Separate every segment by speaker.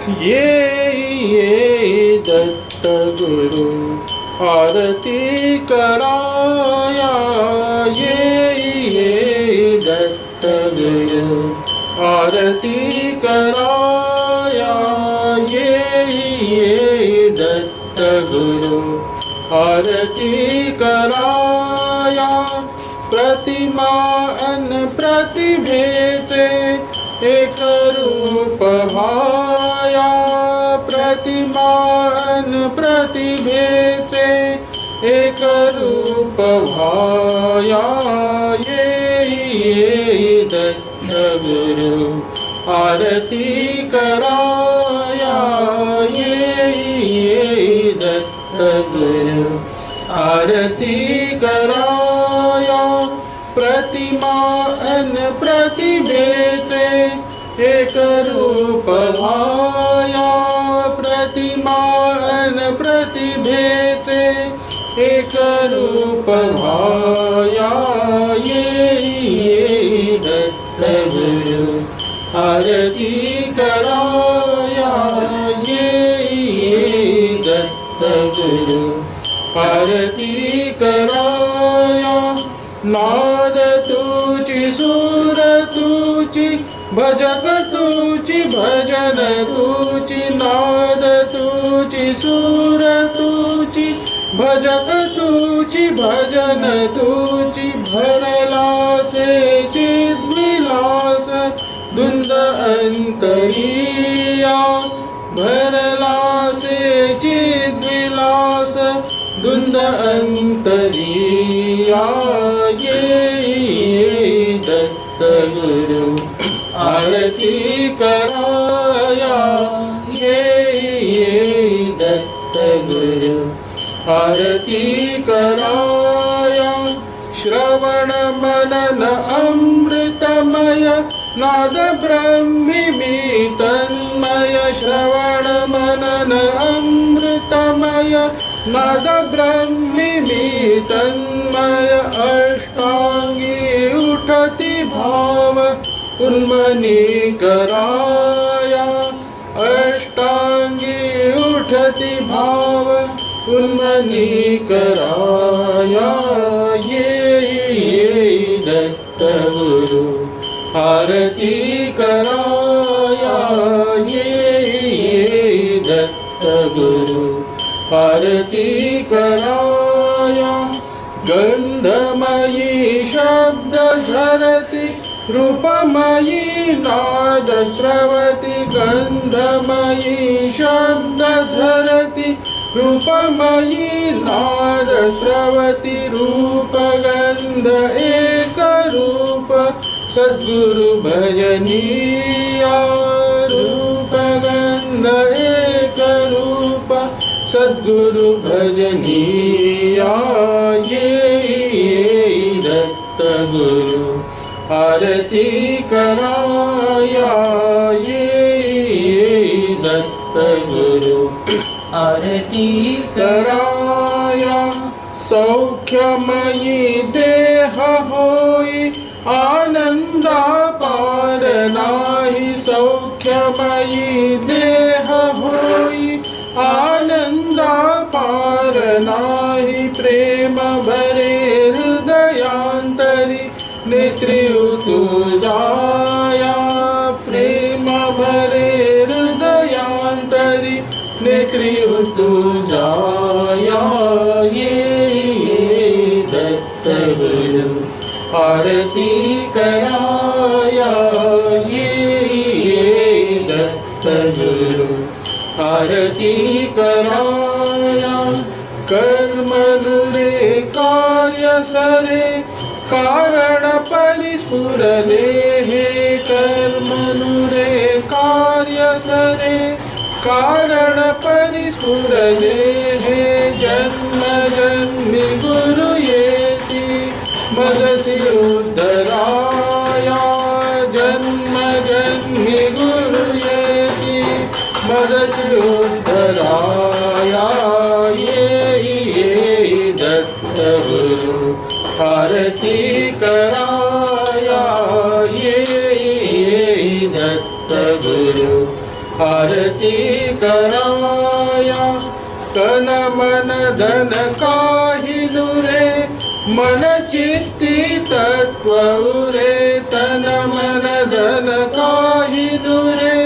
Speaker 1: ये दत्त गुरु आरती कराया, ये दत्त गुरु आरती कराया, ये दत्त गुरु आरती कराया। प्रतिमा अन प्रतिभेचे एक रूप भाया, प्रतिमा अन प्रतिभेचे एक रूप भाया, ये दत्त गुरु आरती कराया, ये दत्त गुरु आरती कराया। प्रतिमा अन प्रतिभेचे एक रूप भाया, प्रतिमा अन प्रतिभेचे एक रूप भाया, ये दत्त गुरु आरती कराया, ये दत्त गुरु आरती कराया। नाद तुझी सूर तुझी भजक तुझी भजन तुझी, नाद तुझी सूर तुझी भजक तुझी भजन तुझी, भरला से चिद्विलास धुंद अंतरिया, भरला से चिद्विलास धुंद अंतरिया, ये दत्त गुरु आरती कराया, ये दत्त गुरु आरती कराया। श्रवण मनन अमृतमय नाद ब्रह्मी तन्मय, श्रवण मनन अमृतमय नाद ब्रह्मी तन्मय, अष्टांगी उठती भाव उन्मनी कराया, अष्टांगी उठती भाव उन्मनी कराया, ये दत्त गुरु आरती कराया, ये दत्त गुरु आरती कराया। गंधमयी शब्द झरती रूपमयी नाद स्रवती, गंधमयी शब्द झरती रूपमयी नाद स्रवती, रूप गंध एक रूप सद्गुरु भजनीया, रूप गंध एक रूप सद्गुरु भजनीया, ये दत्त गुरु आरती कराया, ये दत्त गुरु आरती कराया। सौख्यमयी देह होई आनंदा पार नाही, सौख्यमयी देह होई आनंदा पार नाही, प्रेम भरे हृदयांतरी नेत्री तुझाया, प्रेम भरे हृदयांतरी नेत्री तुझाया, ये दत्त गुरु आरती कराया, ये दत्त गुरु आरती कराया। कर्म नुरे कार्य सरे कारण परिस्फुरले, हे कर्म नुरे कार्य सरे कारण परिस्फुरले, हे जन्म जन्मी गुरु येती मजसी उद्धराया, जन्म जन्मी गुरु येती मजसी उद्धराया, ये दत्त गुरु आरती कराया, ये दत्त गुरु आरती कराया तन मन धन काही नुरे मन चित्ती तत्व उरे तन मन धन काही नुरे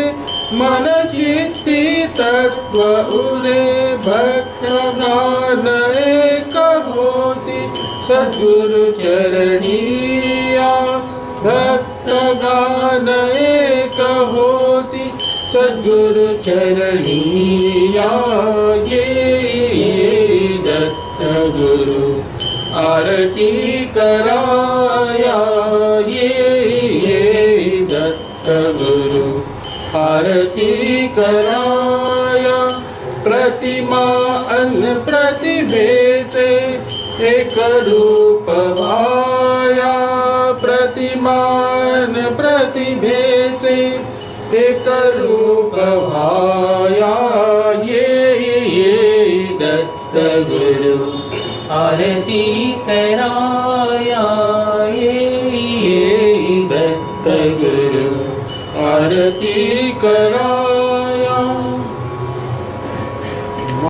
Speaker 1: मन चित्ती तत्व उरे भक्त ज्ञान एक होती सद्गुरु चरणिया भक्त ज्ञान एक होती सद्गुरु चरणिया ये दत्त गुरु आरती कराया ये दत्त गुरु आरती कराया प्रतिमा अन्न प्रतिभे से एक रूप भाया प्रतिमान प्रतिभे से एक रूप भाया ये दत्त गुरु
Speaker 2: आरती कराया ये
Speaker 1: दत्त गुरु आरती करा